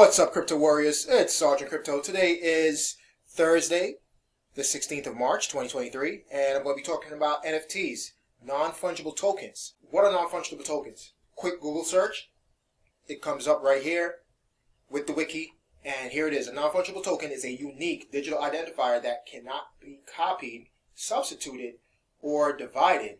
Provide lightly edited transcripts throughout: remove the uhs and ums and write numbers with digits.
What's up, Crypto Warriors? It's Sergeant Crypto. Today is Thursday, the 16th of March, 2023, and I'm going to be talking about NFTs, non-fungible tokens. What are non-fungible tokens? Quick Google search. It comes up right here with the wiki, and here it is. A non-fungible token is a unique digital identifier that cannot be copied, substituted, or divided.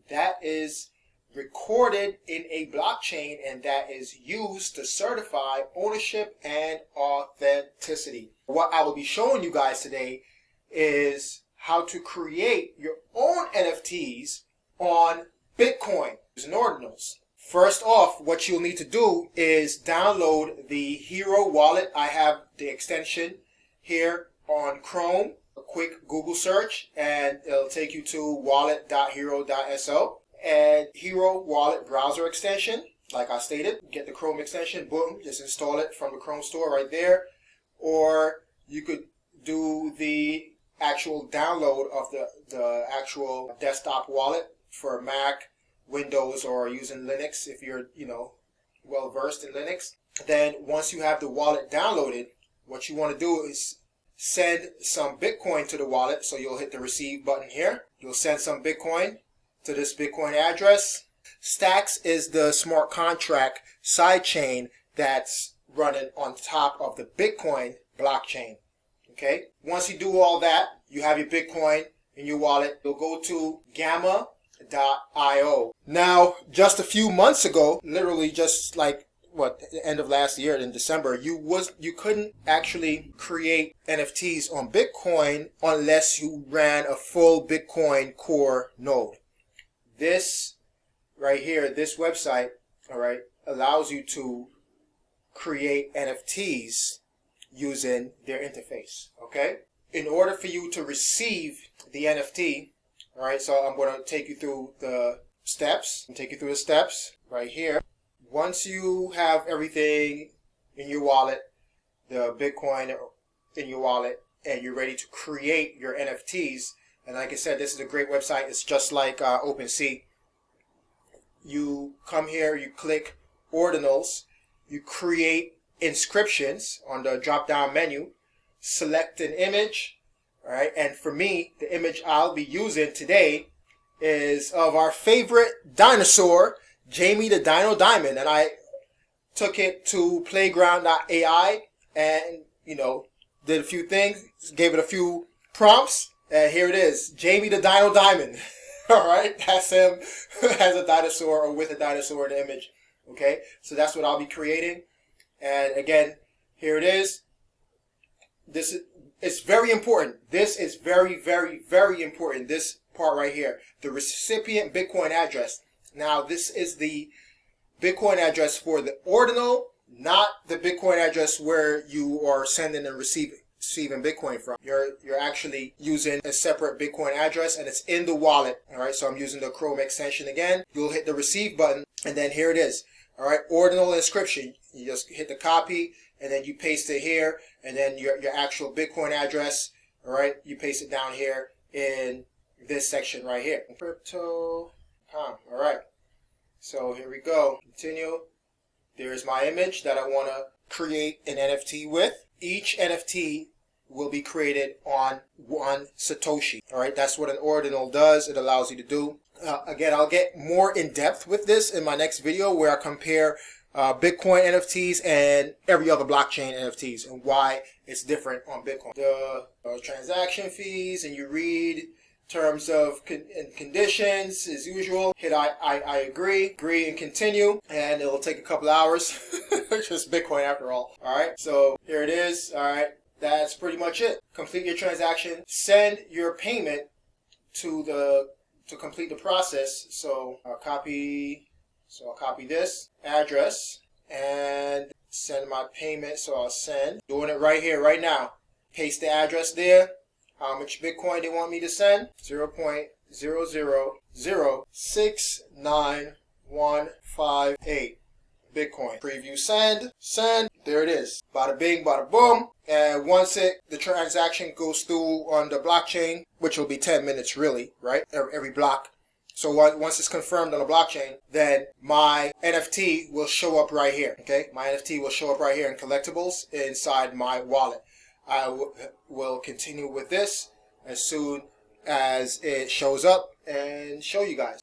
That is recorded in a blockchain, and that is used to certify ownership and authenticity. What I will be showing you guys today is how to create your own NFTs on Bitcoin using Ordinals. First off, what you'll need to do is download the Hero wallet. I have the extension here on Chrome. A quick Google search and it'll take you to wallet.hero.so. And Hero wallet browser extension, like I stated. Get the Chrome extension, boom, just install it from the Chrome store right there. Or you could do the actual download of the actual desktop wallet for Mac, Windows, or using Linux if you're, well versed in Linux. Then once you have the wallet downloaded, what you want to do is send some Bitcoin to the wallet. So you'll hit the receive button here. You'll send some Bitcoin to this Bitcoin address. Stacks is the smart contract sidechain that's running on top of the Bitcoin blockchain. Okay. Once you do all that, you have your Bitcoin in your wallet. You'll go to gamma.io. Now, just a few months ago, literally just like the end of last year in December, you couldn't actually create NFTs on Bitcoin unless you ran a full Bitcoin core node. This right here, this website, all right, allows you to create NFTs using their interface, okay? In order for you to receive the NFT, all right, so I'm going to take you through the steps. Right here. Once you have everything in your wallet, the Bitcoin in your wallet, and you're ready to create your NFTs, and like I said, this is a great website. It's just like OpenSea. You come here, you click Ordinals, you create inscriptions on the drop-down menu, select an image, all right? And for me, the image I'll be using today is of our favorite dinosaur, Jamie the Dino Diamond. And I took it to playground.ai and, did a few things, gave it a few prompts. And here it is, Jamie the Dino Diamond. All right, that's him as a dinosaur or with a dinosaur in the image. Okay, so that's what I'll be creating. And again, here it is. It's very important. This is very, very, very important. This part right here, the recipient Bitcoin address. Now, this is the Bitcoin address for the ordinal, not the Bitcoin address where you are sending and receiving Bitcoin from. You're actually using a separate Bitcoin address, and it's in the wallet. All right, so I'm using the Chrome extension again. You'll hit the receive button, and then here it is. All right, ordinal inscription. You just hit the copy, and then you paste it here, and then your actual Bitcoin address. All right, you paste it down here in this section right here. Crypto. All right, so here we go. Continue. There's my image that I want to create an NFT with. Each NFT will be created on one Satoshi. All right, that's what an ordinal does. It allows you to do. Again, I'll get more in depth with this in my next video where I compare Bitcoin NFTs and every other blockchain NFTs and why it's different on Bitcoin. The transaction fees, and you read terms of and conditions as usual. Hit I agree and continue, and it'll take a couple hours. It's just Bitcoin after all. All right, so here it is. All right, that's pretty much it. Complete your transaction. Send your payment to complete the process. So I'll copy this address and send my payment. So I'll send. Doing it right here, right now. Paste the address there. How much Bitcoin they want me to send? 0.00069,158 Bitcoin. Preview send. There it is. Bada bing, bada boom. And once the transaction goes through on the blockchain, which will be 10 minutes really, right? Every block. So once it's confirmed on the blockchain, then my NFT will show up right here. Okay, my NFT will show up right here in collectibles inside my wallet. I will continue with this as soon as it shows up and show you guys.